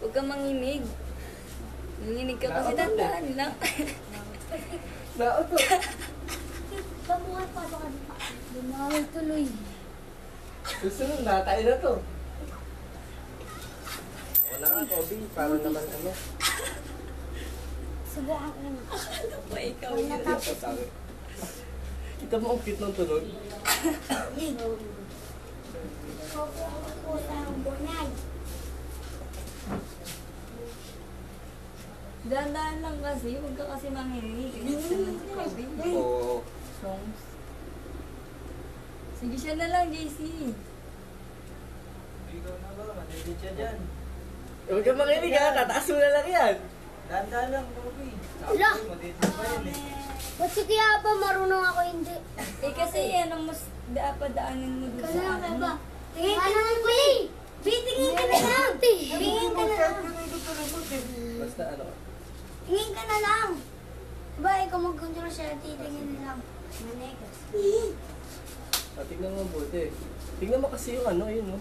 Huwag kang manginig. Nanginig ka kasi tandaan lang. Naoto. Pabuhay pa baka lumawal tuloy. Susunod na, tayo na to. Wala nga, Kobe. Para naman ano. Subukan ko na. Ano ba ikaw Wala yun? tapos. Kita mo ang cute ng tunog. Kukuha ko ng bunay. Dahan-dahan lang kasi. Huwag ka kasi manginig. Kasi naman si Kobe. Oo. Songs. Sige siya na lang, JC. Ikaw na ba? Manilid siya dyan. Huwag kang makinig ha, tataas mo na lang yan. Dahan-dahan lang, Bobby. Wala. Matitid pa yun eh. Ba't si Kuya ba marunong ako hindi? Eh kasi yan ang mas dapat-daanin mo doon Kaya sa nga ano. ba? Tingin ka na lang, Kuli! Tingin ka na lang! Tingin ka na lang! Basta ano. Tingin ka na lang! Diba, ikaw mag-control siya, titingin na lang. Manegas. Tignan mo mabuti. Tignan mo kasi yung ano, yun no.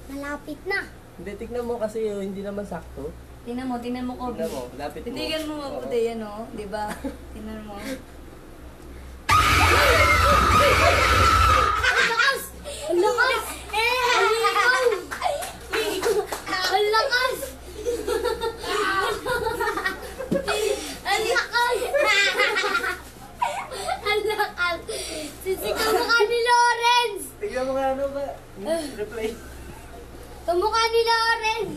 Malapit na. Hindi, tignan mo kasi yung hindi naman sakto. Tingnan mo, Kobe. Tignan mo, lapit mo. Titigan mo mabuti yan, oh. Di ba? Tingnan mo. Ang lakas! Ang lakas! Ang lakas! Ang lakas! Ang lakas! Sisigaw mukha ni Lawrence! Tignan mo nga ano ba. Replay. Tumukha ni Lawrence!